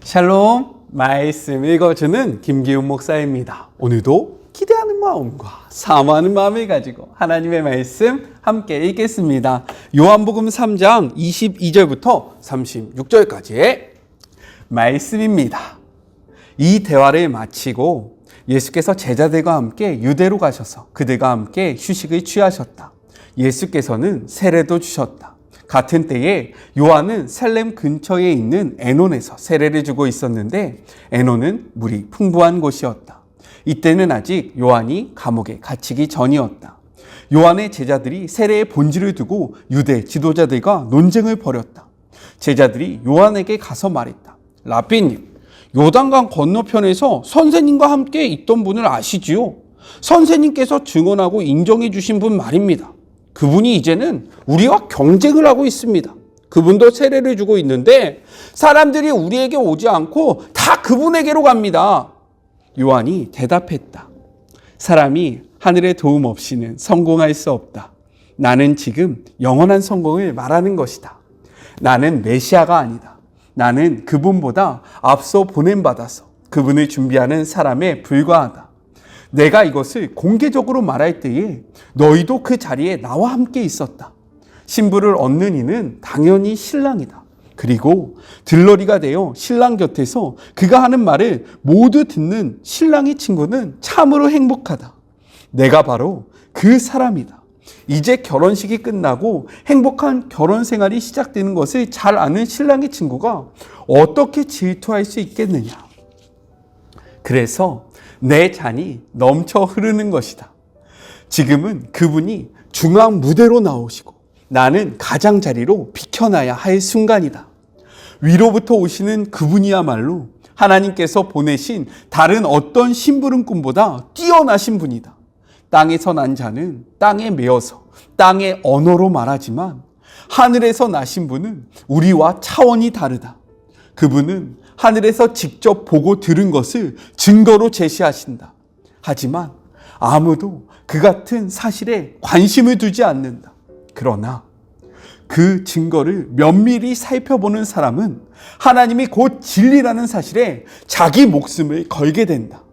샬롬, 말씀 읽어주는 김기훈 목사입니다. 오늘도 기대하는 마음과 사모하는 마음을 가지고 하나님의 말씀 함께 읽겠습니다. 요한복음 3장 22절부터 36절까지의 말씀입니다. 이 대화를 마치고 예수께서 제자들과 함께 유대로 가셔서 그들과 함께 휴식을 취하셨다. 예수께서는 세례도 주셨다. 같은 때에 요한은 셀렘 근처에 있는 에논에서 세례를 주고 있었는데 에논은 물이 풍부한 곳이었다. 이때는 아직 요한이 감옥에 갇히기 전이었다. 요한의 제자들이 세례의 본질을 두고 유대 지도자들과 논쟁을 벌였다. 제자들이 요한에게 가서 말했다. 라삐님, 요단강 건너편에서 선생님과 함께 있던 분을 아시지요? 선생님께서 증언하고 인정해 주신 분 말입니다. 그분이 이제는 우리와 경쟁을 하고 있습니다. 그분도 세례를 주고 있는데 사람들이 우리에게 오지 않고 다 그분에게로 갑니다. 요한이 대답했다. 사람이 하늘의 도움 없이는 성공할 수 없다. 나는 지금 영원한 성공을 말하는 것이다. 나는 메시아가 아니다. 나는 그분보다 앞서 보냄받아서 그분을 준비하는 사람에 불과하다. 내가 이것을 공개적으로 말할 때에 너희도 그 자리에 나와 함께 있었다. 신부를 얻는 이는 당연히 신랑이다. 그리고 들러리가 되어 신랑 곁에서 그가 하는 말을 모두 듣는 신랑의 친구는 참으로 행복하다. 내가 바로 그 사람이다. 이제 결혼식이 끝나고 행복한 결혼 생활이 시작되는 것을 잘 아는 신랑의 친구가 어떻게 질투할 수 있겠느냐. 그래서 내 잔이 넘쳐 흐르는 것이다. 지금은 그분이 중앙 무대로 나오시고 나는 가장자리로 비켜나야 할 순간이다. 위로부터 오시는 그분이야말로 하나님께서 보내신 다른 어떤 심부름꾼보다 뛰어나신 분이다. 땅에서 난 자는 땅에 매어서 땅의 언어로 말하지만 하늘에서 나신 분은 우리와 차원이 다르다. 그분은 하늘에서 직접 보고 들은 것을 증거로 제시하신다. 하지만 아무도 그 같은 사실에 관심을 두지 않는다. 그러나 그 증거를 면밀히 살펴보는 사람은 하나님이 곧 진리라는 사실에 자기 목숨을 걸게 된다.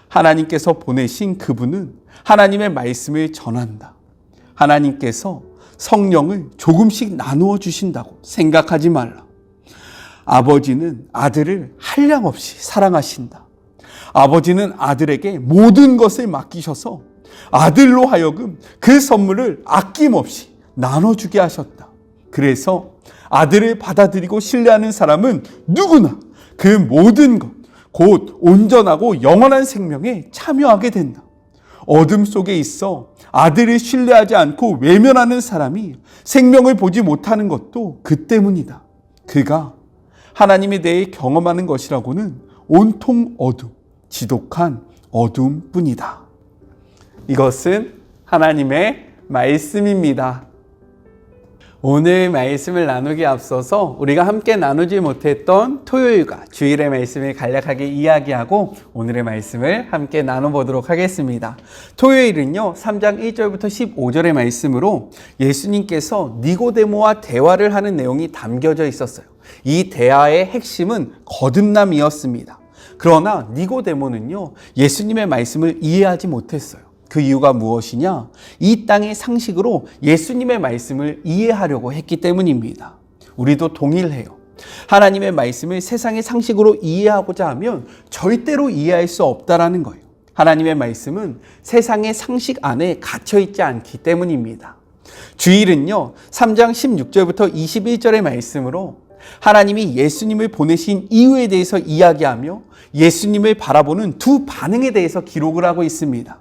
하나님께서 보내신 그분은 하나님의 말씀을 전한다. 하나님께서 성령을 조금씩 나누어 주신다고 생각하지 말라. 아버지는 아들을 한량없이 사랑하신다. 아버지는 아들에게 모든 것을 맡기셔서 아들로 하여금 그 선물을 아낌없이 나눠주게 하셨다. 그래서 아들을 받아들이고 신뢰하는 사람은 누구나 그 모든 것, 곧 온전하고 영원한 생명에 참여하게 된다. 어둠 속에 있어 아들을 신뢰하지 않고 외면하는 사람이 생명을 보지 못하는 것도 그 때문이다. 그가 하나님에 대해 경험하는 것이라고는 온통 어둠, 지독한 어둠뿐이다. 이것은 하나님의 말씀입니다. 오늘 말씀을 나누기에 앞서서 우리가 함께 나누지 못했던 토요일과 주일의 말씀을 간략하게 이야기하고 오늘의 말씀을 함께 나눠보도록 하겠습니다. 토요일은요, 3장 1절부터 15절의 말씀으로 예수님께서 니고데모와 대화를 하는 내용이 담겨져 있었어요. 이 대화의 핵심은 거듭남이었습니다. 그러나 니고데모는요, 예수님의 말씀을 이해하지 못했어요. 그 이유가 무엇이냐? 이 땅의 상식으로 예수님의 말씀을 이해하려고 했기 때문입니다. 우리도 동일해요. 하나님의 말씀을 세상의 상식으로 이해하고자 하면 절대로 이해할 수 없다라는 거예요. 하나님의 말씀은 세상의 상식 안에 갇혀있지 않기 때문입니다. 주일은요, 3장 16절부터 21절의 말씀으로 하나님이 예수님을 보내신 이유에 대해서 이야기하며 예수님을 바라보는 두 반응에 대해서 기록을 하고 있습니다.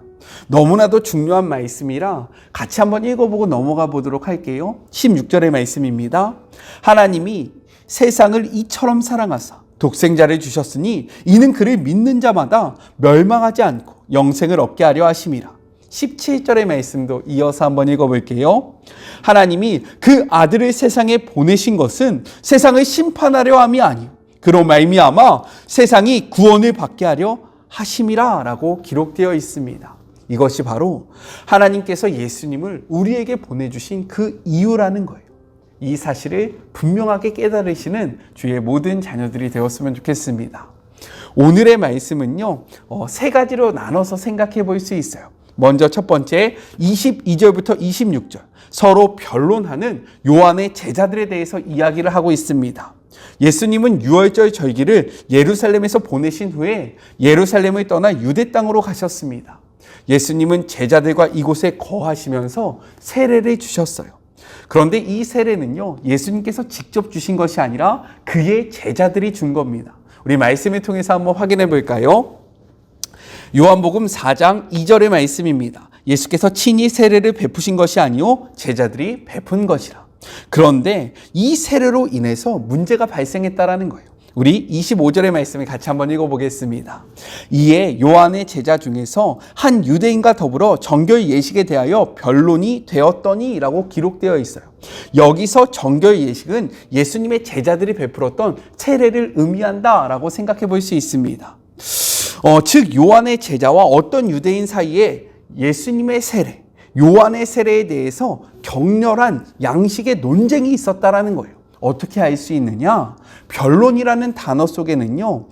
너무나도 중요한 말씀이라 같이 한번 읽어보고 넘어가 보도록 할게요. 16절의 말씀입니다. 하나님이 세상을 이처럼 사랑하사 독생자를 주셨으니 이는 그를 믿는 자마다 멸망하지 않고 영생을 얻게 하려 하심이라. 17절의 말씀도 이어서 한번 읽어볼게요. 하나님이 그 아들을 세상에 보내신 것은 세상을 심판하려 함이 아니요 그로 말미암아 세상이 구원을 받게 하려 하심이라 라고 기록되어 있습니다. 이것이 바로 하나님께서 예수님을 우리에게 보내주신 그 이유라는 거예요. 이 사실을 분명하게 깨달으시는 주의 모든 자녀들이 되었으면 좋겠습니다. 오늘의 말씀은요, 세 가지로 나눠서 생각해 볼 수 있어요. 먼저 첫 번째 22절부터 26절 서로 변론하는 요한의 제자들에 대해서 이야기를 하고 있습니다. 예수님은 유월절 절기를 예루살렘에서 보내신 후에 예루살렘을 떠나 유대 땅으로 가셨습니다. 예수님은 제자들과 이곳에 거하시면서 세례를 주셨어요. 그런데 이 세례는요, 예수님께서 직접 주신 것이 아니라 그의 제자들이 준 겁니다. 우리 말씀을 통해서 한번 확인해 볼까요? 요한복음 4장 2절의 말씀입니다. 예수께서 친히 세례를 베푸신 것이 아니요 제자들이 베푼 것이라. 그런데 이 세례로 인해서 문제가 발생했다라는 거예요. 우리 25절의 말씀을 같이 한번 읽어보겠습니다. 이에 요한의 제자 중에서 한 유대인과 더불어 정결 예식에 대하여 변론이 되었더니 라고 기록되어 있어요. 여기서 정결 예식은 예수님의 제자들이 베풀었던 세례를 의미한다 라고 생각해 볼 수 있습니다. 즉 요한의 제자와 어떤 유대인 사이에 예수님의 세례, 요한의 세례에 대해서 격렬한 양식의 논쟁이 있었다라는 거예요. 어떻게 알 수 있느냐? 변론이라는 단어 속에는요,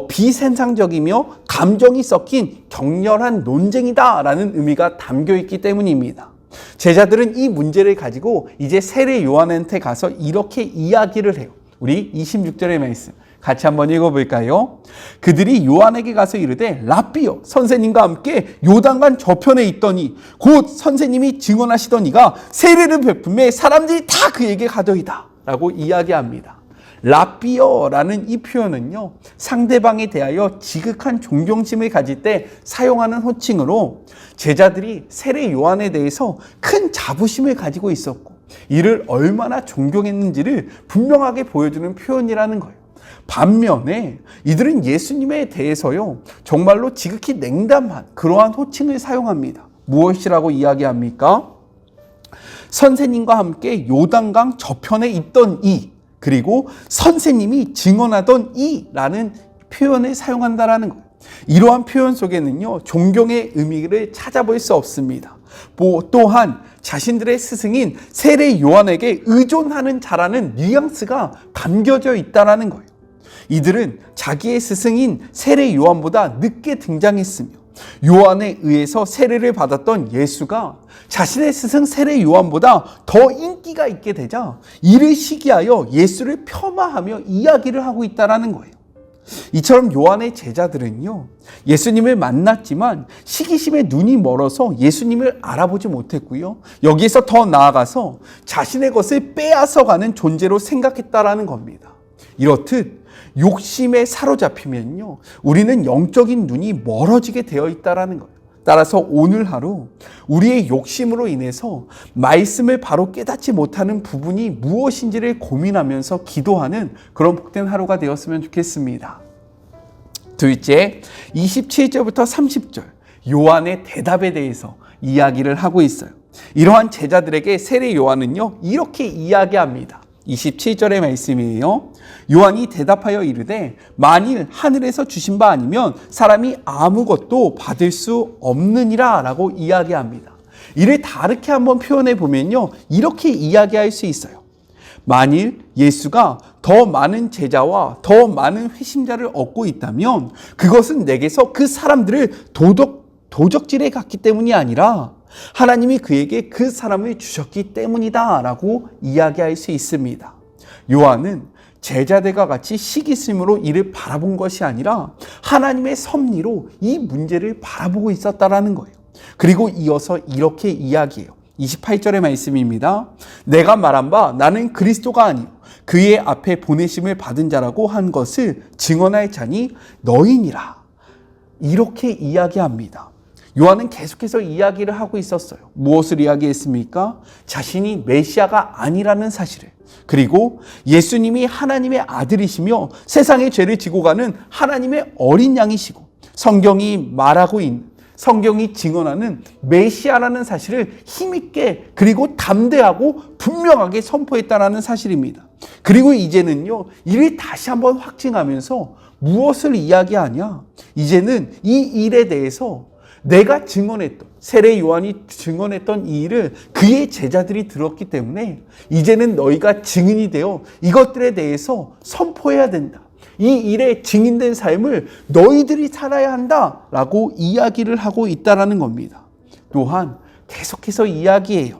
비생산적이며 감정이 섞인 격렬한 논쟁이다라는 의미가 담겨 있기 때문입니다. 제자들은 이 문제를 가지고 이제 세례 요한한테 가서 이렇게 이야기를 해요. 우리 26절의 말씀 같이 한번 읽어볼까요? 그들이 요한에게 가서 이르되 랍비여 선생님과 함께 요단강 저편에 있더니 곧 선생님이 증언하시던 이가 세례를 베품에 사람들이 다 그에게 가더이다 라고 이야기합니다. 랍비어라는 이 표현은요, 상대방에 대하여 지극한 존경심을 가질 때 사용하는 호칭으로 제자들이 세례 요한에 대해서 큰 자부심을 가지고 있었고 이를 얼마나 존경했는지를 분명하게 보여주는 표현이라는 거예요. 반면에 이들은 예수님에 대해서요, 정말로 지극히 냉담한 그러한 호칭을 사용합니다. 무엇이라고 이야기합니까? 선생님과 함께 요단강 저편에 있던 이, 그리고 선생님이 증언하던 이라는 표현을 사용한다라는 거예요. 이러한 표현 속에는요, 존경의 의미를 찾아볼 수 없습니다. 또한 자신들의 스승인 세례 요한에게 의존하는 자라는 뉘앙스가 담겨져 있다라는 거예요. 이들은 자기의 스승인 세례 요한보다 늦게 등장했으며 요한에 의해서 세례를 받았던 예수가 자신의 스승 세례 요한보다 더 인기가 있게 되자 이를 시기하여 예수를 폄하하며 이야기를 하고 있다는 거예요. 이처럼 요한의 제자들은요, 예수님을 만났지만 시기심에 눈이 멀어서 예수님을 알아보지 못했고요, 여기에서 더 나아가서 자신의 것을 빼앗아가는 존재로 생각했다라는 겁니다. 이렇듯 욕심에 사로잡히면요, 우리는 영적인 눈이 멀어지게 되어 있다라는 거예요. 따라서 오늘 하루 우리의 욕심으로 인해서 말씀을 바로 깨닫지 못하는 부분이 무엇인지를 고민하면서 기도하는 그런 복된 하루가 되었으면 좋겠습니다. 둘째, 27절부터 30절 요한의 대답에 대해서 이야기를 하고 있어요. 이러한 제자들에게 세례 요한은요, 이렇게 이야기합니다. 27절의 말씀이에요. 요한이 대답하여 이르되 만일 하늘에서 주신 바 아니면 사람이 아무것도 받을 수 없느니라 라고 이야기합니다. 이를 다르게 한번 표현해 보면요, 이렇게 이야기할 수 있어요. 만일 예수가 더 많은 제자와 더 많은 회심자를 얻고 있다면 그것은 내게서 그 사람들을 도적질해 갔기 때문이 아니라 하나님이 그에게 그 사람을 주셨기 때문이다 라고 이야기할 수 있습니다. 요한은 제자들과 같이 시기심으로 이를 바라본 것이 아니라 하나님의 섭리로 이 문제를 바라보고 있었다라는 거예요. 그리고 이어서 이렇게 이야기해요. 28절의 말씀입니다. 내가 말한 바 나는 그리스도가 아니요 그의 앞에 보내심을 받은 자라고 한 것을 증언할 자니 너희니라. 이렇게 이야기합니다. 요한은 계속해서 이야기를 하고 있었어요. 무엇을 이야기했습니까? 자신이 메시아가 아니라는 사실을, 그리고 예수님이 하나님의 아들이시며 세상의 죄를 지고 가는 하나님의 어린 양이시고 성경이 말하고 있는, 성경이 증언하는 메시아라는 사실을 힘있게 그리고 담대하고 분명하게 선포했다는 사실입니다. 그리고 이제는요, 이를 다시 한번 확증하면서 무엇을 이야기하냐? 이제는 이 일에 대해서 내가 증언했던, 세례 요한이 증언했던 이 일을 그의 제자들이 들었기 때문에 이제는 너희가 증인이 되어 이것들에 대해서 선포해야 된다. 이 일에 증인된 삶을 너희들이 살아야 한다라고 이야기를 하고 있다라는 겁니다. 또한 계속해서 이야기해요.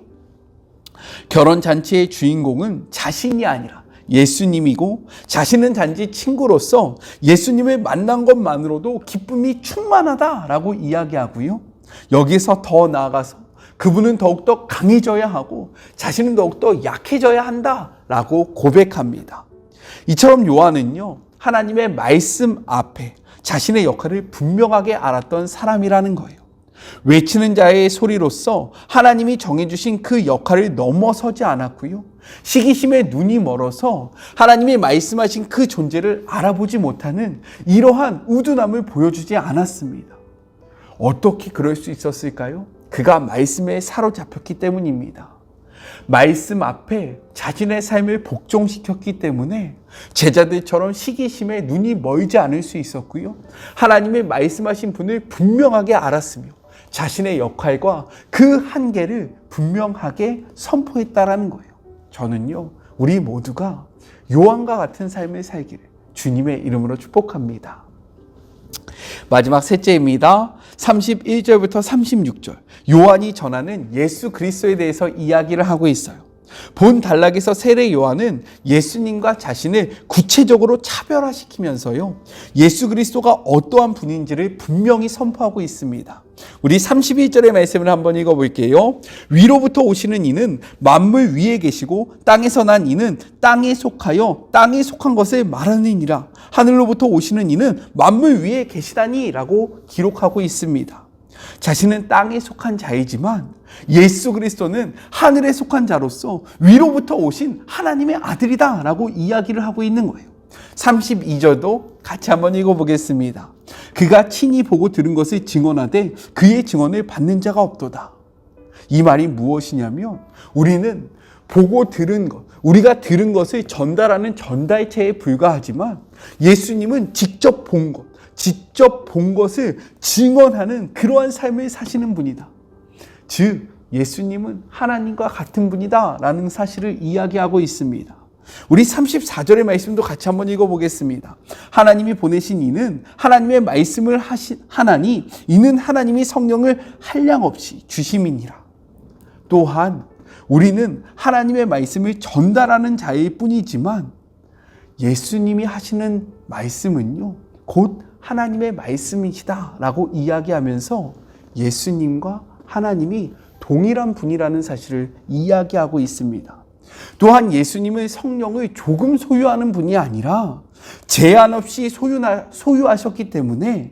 결혼잔치의 주인공은 자신이 아니라 예수님이고, 자신은 단지 친구로서 예수님을 만난 것만으로도 기쁨이 충만하다라고 이야기하고요. 여기서 더 나아가서 그분은 더욱더 강해져야 하고 자신은 더욱더 약해져야 한다라고 고백합니다. 이처럼 요한은요, 하나님의 말씀 앞에 자신의 역할을 분명하게 알았던 사람이라는 거예요. 외치는 자의 소리로서 하나님이 정해주신 그 역할을 넘어서지 않았고요. 시기심에 눈이 멀어서 하나님이 말씀하신 그 존재를 알아보지 못하는 이러한 우둔함을 보여주지 않았습니다. 어떻게 그럴 수 있었을까요? 그가 말씀에 사로잡혔기 때문입니다. 말씀 앞에 자신의 삶을 복종시켰기 때문에 제자들처럼 시기심에 눈이 멀지 않을 수 있었고요. 하나님의 말씀하신 분을 분명하게 알았으며 자신의 역할과 그 한계를 분명하게 선포했다라는 거예요. 저는요, 우리 모두가 요한과 같은 삶을 살기를 주님의 이름으로 축복합니다. 마지막 셋째입니다. 31절부터 36절. 요한이 전하는 예수 그리스도에 대해서 이야기를 하고 있어요. 본 단락에서 세례 요한은 예수님과 자신을 구체적으로 차별화시키면서요, 예수 그리스도가 어떠한 분인지를 분명히 선포하고 있습니다. 우리 31절의 말씀을 한번 읽어볼게요. 위로부터 오시는 이는 만물 위에 계시고 땅에서 난 이는 땅에 속하여 땅에 속한 것을 말하느니라. 하늘로부터 오시는 이는 만물 위에 계시다니 라고 기록하고 있습니다. 자신은 땅에 속한 자이지만 예수 그리스도는 하늘에 속한 자로서 위로부터 오신 하나님의 아들이다 라고 이야기를 하고 있는 거예요. 32절도 같이 한번 읽어보겠습니다. 그가 친히 보고 들은 것을 증언하되 그의 증언을 받는 자가 없도다. 이 말이 무엇이냐면, 우리는 보고 들은 것, 우리가 들은 것을 전달하는 전달체에 불과하지만 예수님은 직접 본 것, 직접 본 것을 증언하는 그러한 삶을 사시는 분이다. 즉 예수님은 하나님과 같은 분이다 라는 사실을 이야기하고 있습니다. 우리 34절의 말씀도 같이 한번 읽어보겠습니다. 하나님이 보내신 이는 하나님의 말씀을 하나니 이는 하나님이 성령을 한량없이 주심이니라. 또한 우리는 하나님의 말씀을 전달하는 자일 뿐이지만 예수님이 하시는 말씀은요, 곧 하나님의 말씀이시다라고 이야기하면서 예수님과 하나님이 동일한 분이라는 사실을 이야기하고 있습니다. 또한 예수님은 성령을 조금 소유하는 분이 아니라 제한 없이 소유하셨기 때문에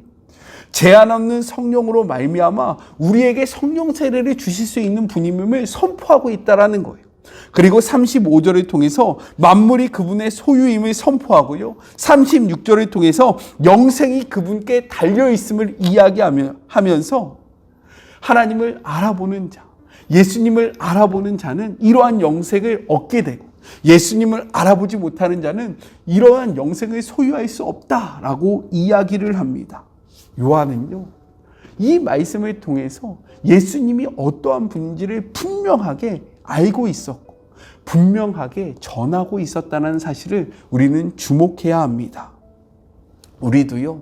제한 없는 성령으로 말미암아 우리에게 성령 세례를 주실 수 있는 분임을 선포하고 있다라는 거예요. 그리고 35절을 통해서 만물이 그분의 소유임을 선포하고요, 36절을 통해서 영생이 그분께 달려있음을 이야기하면서 하나님을 알아보는 자, 예수님을 알아보는 자는 이러한 영생을 얻게 되고 예수님을 알아보지 못하는 자는 이러한 영생을 소유할 수 없다라고 이야기를 합니다. 요한은요, 이 말씀을 통해서 예수님이 어떠한 분인지를 분명하게 알고 있었고 분명하게 전하고 있었다는 사실을 우리는 주목해야 합니다. 우리도요,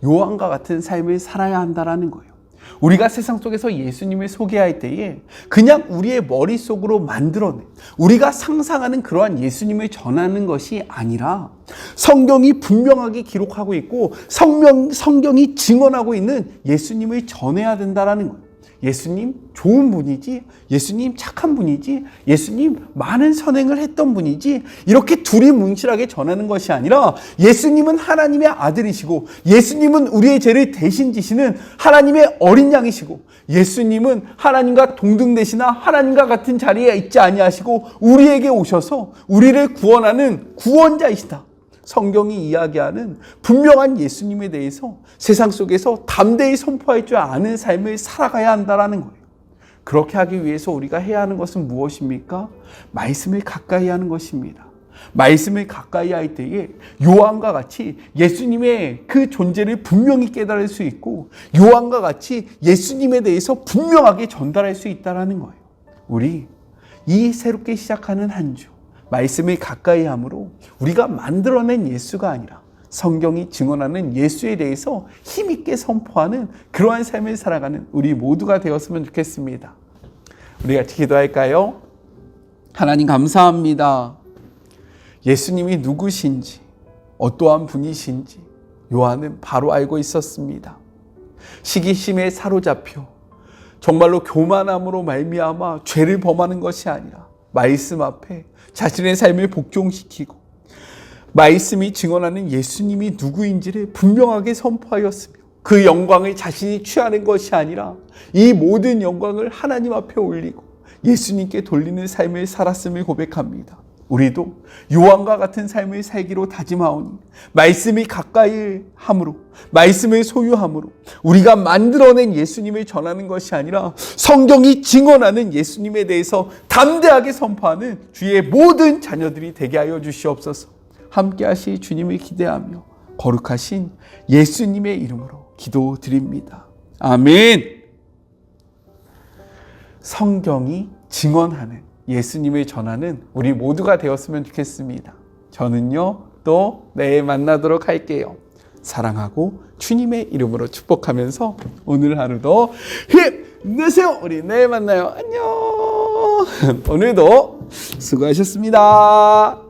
요한과 같은 삶을 살아야 한다는 거예요. 우리가 세상 속에서 예수님을 소개할 때에 그냥 우리의 머릿속으로 만들어낸, 우리가 상상하는 그러한 예수님을 전하는 것이 아니라 성경이 분명하게 기록하고 있고 성경이 증언하고 있는 예수님을 전해야 된다는 거예요. 예수님 좋은 분이지, 예수님 착한 분이지, 예수님 많은 선행을 했던 분이지, 이렇게 둘이 뭉실하게 전하는 것이 아니라 예수님은 하나님의 아들이시고 예수님은 우리의 죄를 대신 지시는 하나님의 어린 양이시고 예수님은 하나님과 동등되시나 하나님과 같은 자리에 있지 아니하시고 우리에게 오셔서 우리를 구원하는 구원자이시다. 성경이 이야기하는 분명한 예수님에 대해서 세상 속에서 담대히 선포할 줄 아는 삶을 살아가야 한다는 거예요. 그렇게 하기 위해서 우리가 해야 하는 것은 무엇입니까? 말씀을 가까이 하는 것입니다. 말씀을 가까이 할 때에 요한과 같이 예수님의 그 존재를 분명히 깨달을 수 있고 요한과 같이 예수님에 대해서 분명하게 전달할 수 있다는 거예요. 우리 이 새롭게 시작하는 한 주 말씀을 가까이 함으로 우리가 만들어낸 예수가 아니라 성경이 증언하는 예수에 대해서 힘있게 선포하는 그러한 삶을 살아가는 우리 모두가 되었으면 좋겠습니다. 우리 같이 기도할까요? 하나님 감사합니다. 예수님이 누구신지 어떠한 분이신지 요한은 바로 알고 있었습니다. 시기심에 사로잡혀 정말로 교만함으로 말미암아 죄를 범하는 것이 아니라 말씀 앞에 자신의 삶을 복종시키고 말씀이 증언하는 예수님이 누구인지를 분명하게 선포하였으며 그 영광을 자신이 취하는 것이 아니라 이 모든 영광을 하나님 앞에 올리고 예수님께 돌리는 삶을 살았음을 고백합니다. 우리도 요한과 같은 삶을 살기로 다짐하오니 말씀이 가까이 함으로 말씀을 소유함으로 우리가 만들어낸 예수님을 전하는 것이 아니라 성경이 증언하는 예수님에 대해서 담대하게 선포하는 주의 모든 자녀들이 되게 하여 주시옵소서. 함께 하실 주님을 기대하며 거룩하신 예수님의 이름으로 기도드립니다. 아멘. 성경이 증언하는 예수님을 전하는 우리 모두가 되었으면 좋겠습니다. 저는요, 또 내일 만나도록 할게요. 사랑하고 주님의 이름으로 축복하면서 오늘 하루도 힘내세요. 우리 내일 만나요. 안녕. 오늘도 수고하셨습니다.